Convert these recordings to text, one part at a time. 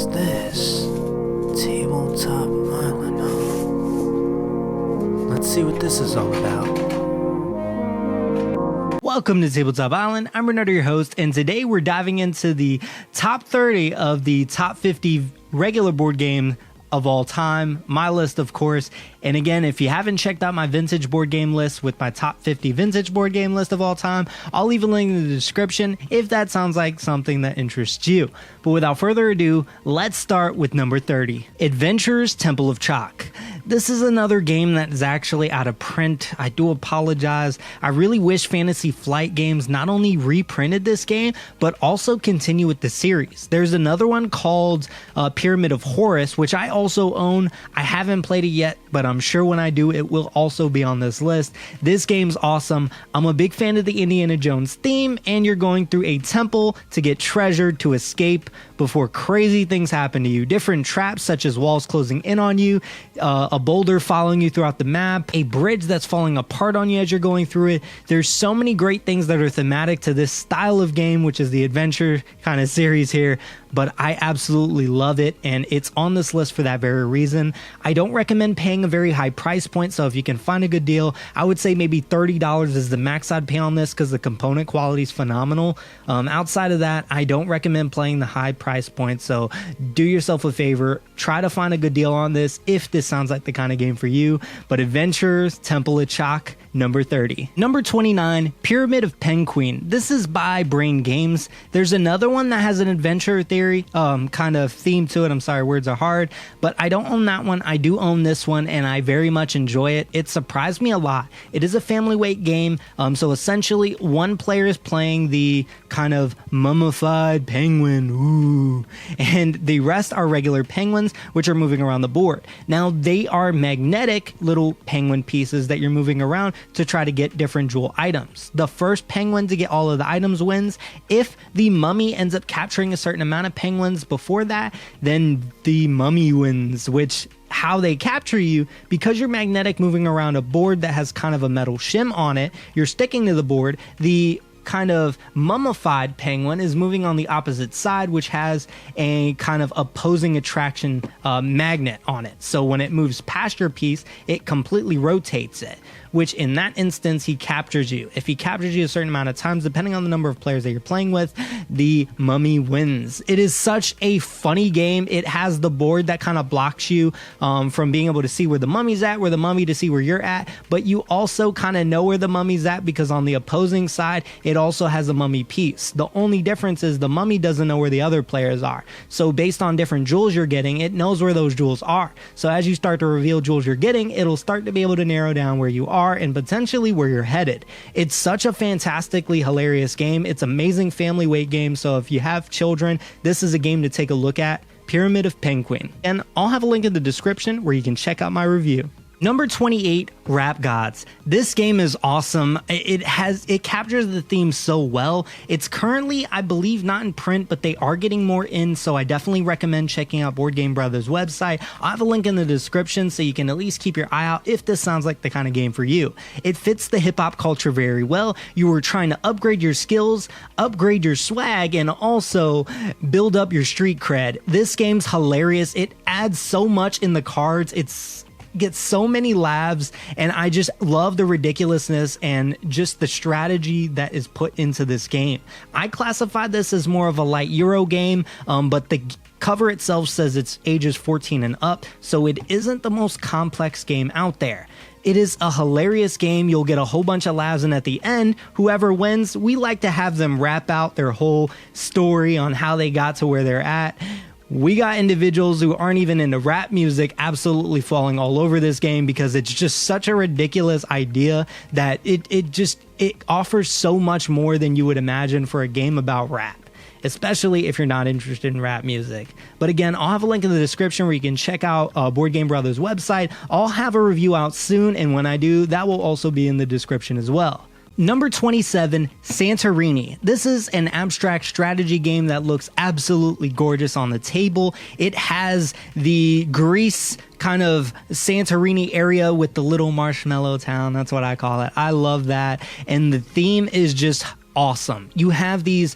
What's this? Tabletop Island, huh? Let's see what this is all about. Welcome to Tabletop Island. I'm Bernardo, your host, and today we're diving into the top 30 of the top 50 regular board game of all time. My list, of course. And again, if you haven't checked out my vintage board game list with my top 50 vintage board game list of all time, I'll leave a link in the description if that sounds like something that interests you. But without further ado, let's start with number 30, Adventurers Temple of Chalk. This is another game that is actually out of print. I do apologize. I really wish Fantasy Flight Games not only reprinted this game, but also continue with the series. There's another one called Pyramid of Horus, which I also own. I haven't played it yet, but I'm sure when I do, it will also be on this list. This game's awesome. I'm a big fan of the Indiana Jones theme, and you're going through a temple to get treasure to escape before crazy things happen to you. Different traps such as walls closing in on you, a boulder following you throughout the map, a bridge that's falling apart on you as you're going through it. There's so many great things that are thematic to this style of game, which is the adventure kind of series here, but I absolutely love it, and it's on this list for that very reason. I don't recommend paying a very high price point, so if you can find a good deal, I would say maybe $30 is the max I'd pay on this because the component quality is phenomenal. Outside of that, I don't recommend playing the high price point, so do yourself a favor, try to find a good deal on this if this sounds like the kind of game for you. But Adventurers Temple of Chalk, number 30. Number 29, Pyramid of Penguin. This is by Brain Games. There's another one that has an adventure theory kind of theme to it. I'm sorry, words are hard, but I don't own that one. I do own this one, and I very much enjoy it. It surprised me a lot. It is a family weight game, so essentially one player is playing the kind of mummified penguin, ooh, and the rest are regular penguins, which are moving around the board. Now, they are magnetic little penguin pieces that you're moving around to try to get different jewel items. The first penguin to get all of the items wins. If the mummy ends up capturing a certain amount of penguins before that, then the mummy wins, which how they capture you, because you're magnetic moving around a board that has kind of a metal shim on it, you're sticking to the board. The kind of mummified penguin is moving on the opposite side, which has a kind of opposing attraction magnet on it. So when it moves past your piece, it completely rotates it, which in that instance, he captures you. If he captures you a certain amount of times, depending on the number of players that you're playing with, the mummy wins. It is such a funny game. It has the board that kind of blocks you from being able to see where the mummy's at, where the mummy to see where you're at, but you also kind of know where the mummy's at because on the opposing side, it also has a mummy piece. The only difference is the mummy doesn't know where the other players are. So based on different jewels you're getting, it knows where those jewels are. So as you start to reveal jewels you're getting, it'll start to be able to narrow down where you are and potentially where you're headed. It's such a fantastically hilarious game. It's amazing family weight game. So if you have children, this is a game to take a look at. Pyramid of Penguin. And I'll have a link in the description where you can check out my review. Number 28, Rap Gods. This game is awesome. It captures the theme so well. It's currently, I believe, not in print, but they are getting more in, so I definitely recommend checking out Board Game Brothers' website. I'll have a link in the description so you can at least keep your eye out if this sounds like the kind of game for you. It fits the hip-hop culture very well. You were trying to upgrade your skills, upgrade your swag, and also build up your street cred. This game's hilarious. It adds so much in the cards. Gets so many laughs, and I just love the ridiculousness and just the strategy that is put into this game. I classify this as more of a light Euro game, but the cover itself says it's ages 14 and up, so it isn't the most complex game out there. It is a hilarious game. You'll get a whole bunch of laughs, and at the end, whoever wins, we like to have them rap out their whole story on how they got to where they're at. We got individuals who aren't even into rap music absolutely falling all over this game because it's just such a ridiculous idea that it offers so much more than you would imagine for a game about rap, especially if you're not interested in rap music. But again, I'll have a link in the description where you can check out Board Game Brothers' website. I'll have a review out soon, and when I do, that will also be in the description as well. Number 27, Santorini. This is an abstract strategy game that looks absolutely gorgeous on the table. It has the Greece kind of Santorini area with the little marshmallow town. That's what I call it. I love that. And the theme is just awesome. You have these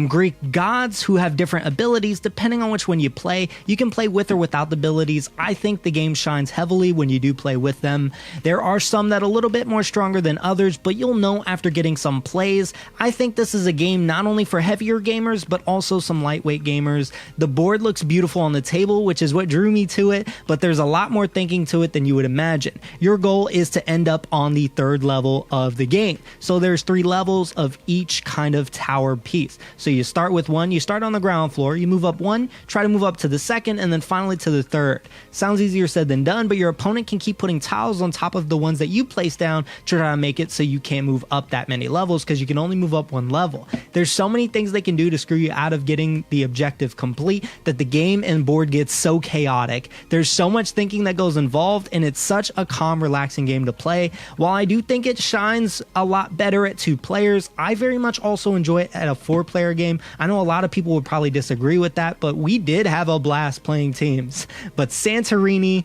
Greek gods who have different abilities depending on which one you play. You can play with or without the abilities. I think the game shines heavily when you do play with them. There are some that are a little bit more stronger than others, but you'll know after getting some plays. I think this is a game not only for heavier gamers, but also some lightweight gamers. The board looks beautiful on the table, which is what drew me to it, but there's a lot more thinking to it than you would imagine. Your goal is to end up on the 3rd level of the game. So there's 3 levels of each kind of tower piece. So you start with 1, you start on the ground floor, you move up 1, try to move up to the 2nd, and then finally to the 3rd. Sounds easier said than done, but your opponent can keep putting tiles on top of the ones that you place down to try to make it so you can't move up that many levels, because you can only move up 1 level. There's so many things they can do to screw you out of getting the objective complete that the game and board gets so chaotic. There's so much thinking that goes involved, and it's such a calm, relaxing game to play. While I do think it shines a lot better at 2 players, I very much also enjoy it at a 4-player game. I know a lot of people would probably disagree with that, but we did have a blast playing teams. But Santorini,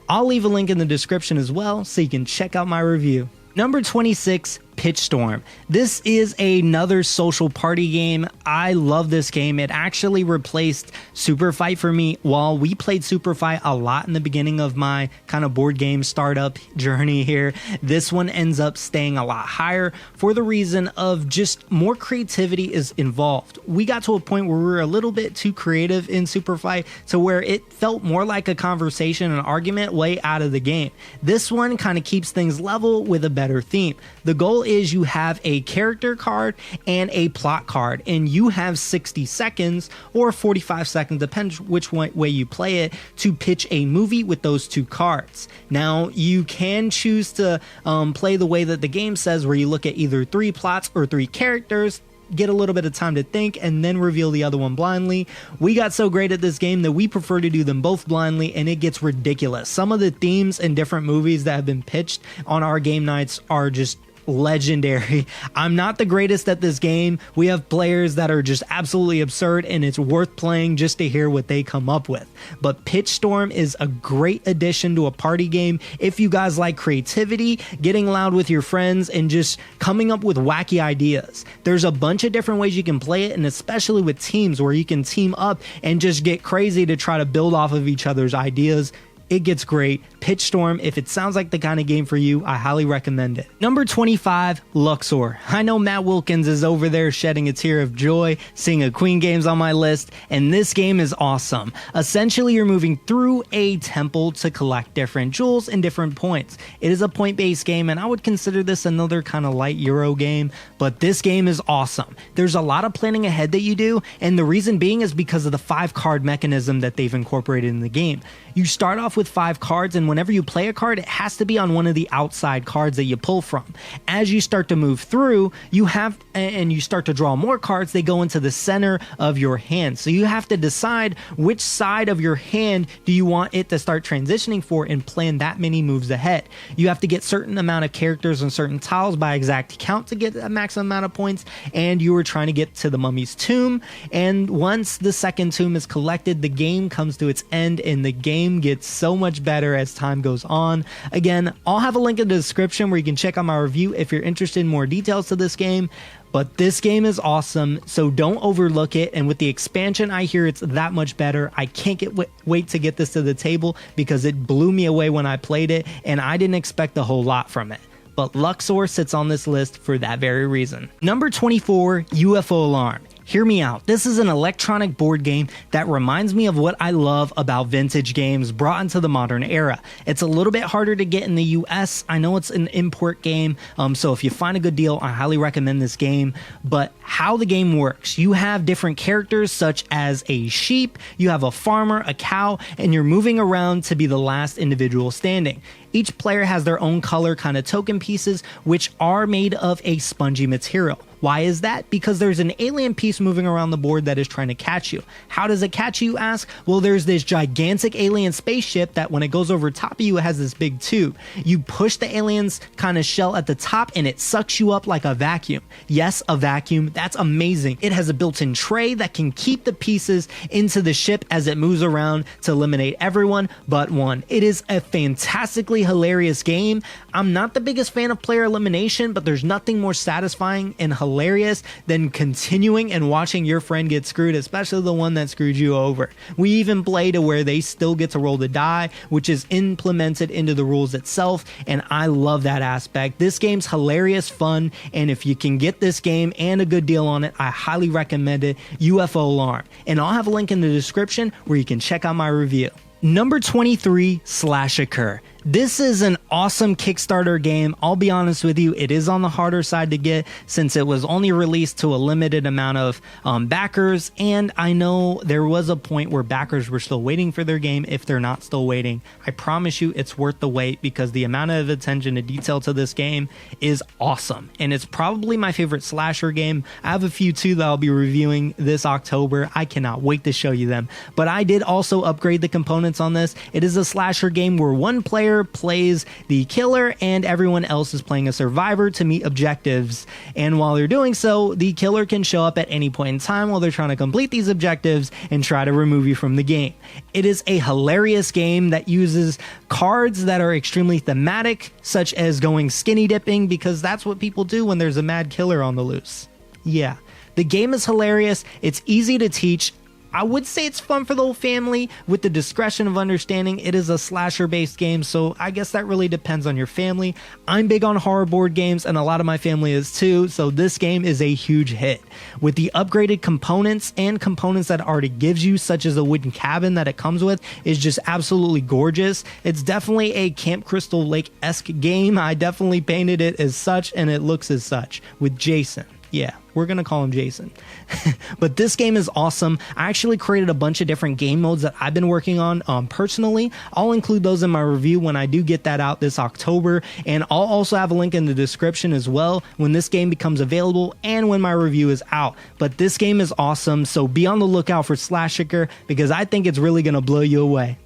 I'll leave a link in the description as well so you can check out my review. Number 26, Pitch Storm. This is another social party game. I love this game. It actually replaced Super Fight for me. While we played Super Fight a lot in the beginning of my kind of board game startup journey here, this one ends up staying a lot higher for the reason of just more creativity is involved. We got to a point where we were a little bit too creative in Super Fight to where it felt more like a conversation, an argument way out of the game. This one kind of keeps things level with a better theme. The goal is you have a character card and a plot card, and you have 60 seconds or 45 seconds, depends which way you play it, to pitch a movie with those 2 cards. Now, you can choose to play the way that the game says, where you look at either 3 plots or 3 characters, get a little bit of time to think, and then reveal the other one blindly. We got so great at this game that we prefer to do them both blindly, and it gets ridiculous. Some of the themes in different movies that have been pitched on our game nights are just legendary. I'm not the greatest at this game. We have players that are just absolutely absurd, and it's worth playing just to hear what they come up with. But Pitch Storm is a great addition to a party game if you guys like creativity, getting loud with your friends, and just coming up with wacky ideas. There's a bunch of different ways you can play it, and especially with teams where you can team up and just get crazy to try to build off of each other's ideas. It gets great. Pitch Storm, if it sounds like the kind of game for you, I highly recommend it. Number 25, Luxor. I know Matt Wilkins is over there shedding a tear of joy seeing a Queen Games on my list, and this game is awesome. Essentially, you're moving through a temple to collect different jewels and different points. It is a point-based game, and I would consider this another kind of light Euro game, but this game is awesome. There's a lot of planning ahead that you do, and the reason being is because of the 5-card mechanism that they've incorporated in the game. You start off with 5 cards, and whenever you play a card, it has to be on one of the outside cards that you pull from. As you start to move through, you start to draw more cards, they go into the center of your hand. So you have to decide which side of your hand do you want it to start transitioning for and plan that many moves ahead. You have to get certain amount of characters and certain tiles by exact count to get a maximum amount of points, and you were trying to get to the mummy's tomb, and once the second tomb is collected, the game comes to its end, and the game gets so much better as time goes on. Again, I'll have a link in the description where you can check out my review if you're interested in more details to this game. But this game is awesome, so don't overlook it. And with the expansion, I hear it's that much better. I can't wait to get this to the table because it blew me away when I played it, and I didn't expect a whole lot from it. But Luxor sits on this list for that very reason. Number 24, UFO Alarm. Hear me out. This is an electronic board game that reminds me of what I love about vintage games brought into the modern era. It's a little bit harder to get in the US. I know it's an import game, so if you find a good deal, I highly recommend this game. But how the game works, you have different characters such as a sheep, you have a farmer, a cow, and you're moving around to be the last individual standing. Each player has their own color kind of token pieces, which are made of a spongy material. Why is that? Because there's an alien piece moving around the board that is trying to catch you. How does it catch you, you ask? Well, there's this gigantic alien spaceship that when it goes over top of you, it has this big tube. You push the alien's kind of shell at the top and it sucks you up like a vacuum. Yes, a vacuum. That's amazing. It has a built-in tray that can keep the pieces into the ship as it moves around to eliminate everyone but one. It is a fantastically hilarious game. I'm not the biggest fan of player elimination, but there's nothing more satisfying and hilarious than continuing and watching your friend get screwed, especially the one that screwed you over. We even play to where they still get to roll the die, which is implemented into the rules itself, and I love that aspect. This game's hilarious, fun, and if you can get this game and a good deal on it, I highly recommend it. UFO Alarm, and I'll have a link in the description where you can check out my review. Number 23, Slash Occur. This is an awesome Kickstarter game. I'll be honest with you, it is on the harder side to get since it was only released to a limited amount of backers, and I know there was a point where backers were still waiting for their game. If they're not still waiting, I promise you it's worth the wait because the amount of attention to detail to this game is awesome, and it's probably my favorite slasher game. I have a few too that I'll be reviewing this October. I cannot wait to show you them, but I did also upgrade the components on this. It is a slasher game where one player plays the killer and everyone else is playing a survivor to meet objectives, and while they're doing so, the killer can show up at any point in time while they're trying to complete these objectives and try to remove you from the game. It is a hilarious game that uses cards that are extremely thematic, such as going skinny dipping, because that's what people do when there's a mad killer on the loose. Yeah, the game is hilarious. It's easy to teach. I would say it's fun for the whole family with the discretion of understanding. It is a slasher based game, so I guess that really depends on your family. I'm big on horror board games and a lot of my family is too, so this game is a huge hit. With the upgraded components and components that it already gives you, such as a wooden cabin that it comes with, is just absolutely gorgeous. It's definitely a Camp Crystal Lake-esque game. I definitely painted it as such and it looks as such with Jason. Yeah, we're going to call him Jason. But this game is awesome. I actually created a bunch of different game modes that I've been working on personally. I'll include those in my review when I do get that out this October. And I'll also have a link in the description as well when this game becomes available and when my review is out. But this game is awesome, so be on the lookout for Slash Occur because I think it's really going to blow you away.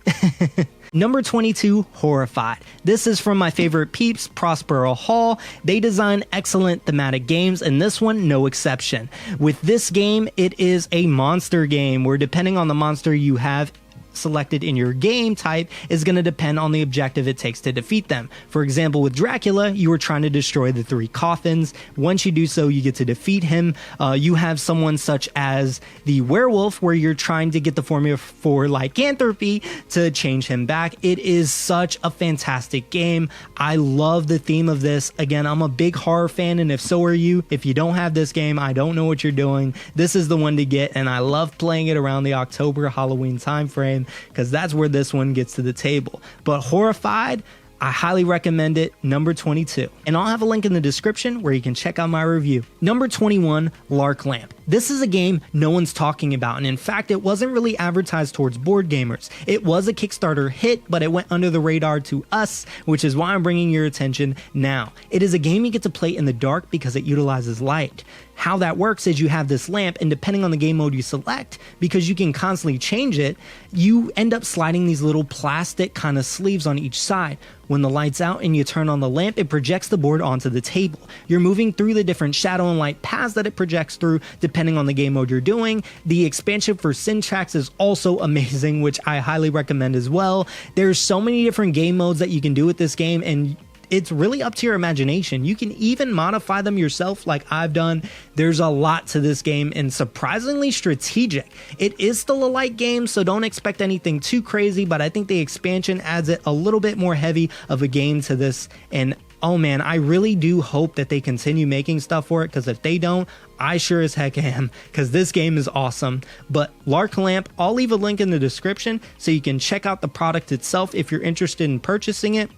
Number 22, Horrified. This is from my favorite peeps, Prospero Hall. They design excellent thematic games, and this one, no exception. With this game, it is a monster game where depending on the monster you have selected in your game type is going to depend on the objective it takes to defeat them. For example, with Dracula, you are trying to destroy the 3 coffins. Once you do so, you get to defeat him. You have someone such as the werewolf where you're trying to get the formula for lycanthropy to change him back. It is such a fantastic game. I love the theme of this. Again, I'm a big horror fan, and if so are you, if you don't have this game, I don't know what you're doing. This is the one to get, and I love playing it around the October Halloween time frame because that's where this one gets to the table. But Horrified, I highly recommend it. Number 22. And I'll have a link in the description where you can check out my review. Number 21, Lark Lamp. This is a game no one's talking about, and in fact, it wasn't really advertised towards board gamers. It was a Kickstarter hit, but it went under the radar to us, which is why I'm bringing your attention now. It is a game you get to play in the dark because it utilizes light. How that works is you have this lamp, and depending on the game mode you select, because you can constantly change it, you end up sliding these little plastic kind of sleeves on each side. When the light's out and you turn on the lamp, it projects the board onto the table. You're moving through the different shadow and light paths that it projects through, depending on the game mode you're doing. The expansion for Syntax is also amazing, which I highly recommend as well. There's so many different game modes that you can do with this game, and it's really up to your imagination. You can even modify them yourself like I've done. There's a lot to this game and surprisingly strategic. It is still a light game, so don't expect anything too crazy, but I think the expansion adds it a little bit more heavy of a game to this. And oh man, I really do hope that they continue making stuff for it, because if they don't, I sure as heck am, because this game is awesome. But Lark Lamp, I'll leave a link in the description so you can check out the product itself if you're interested in purchasing it.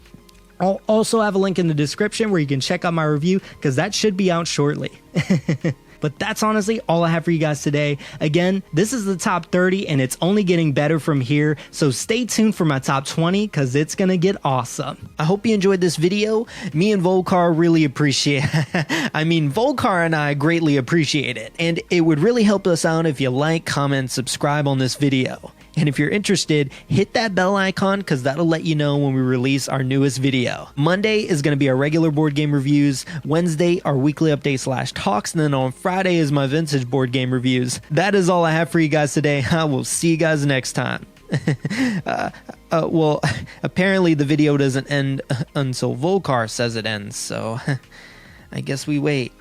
I'll also have a link in the description where you can check out my review, because that should be out shortly. But that's honestly all I have for you guys today. Again, this is the top 30 and it's only getting better from here. So stay tuned for my top 20 because it's going to get awesome. I hope you enjoyed this video. Me and Volcar really appreciate Volcar and I greatly appreciate it. And it would really help us out if you like, comment, subscribe on this video. And if you're interested, hit that bell icon because that'll let you know when we release our newest video. Monday is going to be our regular board game reviews. Wednesday, our weekly update / talks. And then on Friday is my vintage board game reviews. That is all I have for you guys today. I will see you guys next time. Well, apparently the video doesn't end until Volcar says it ends, so I guess we wait.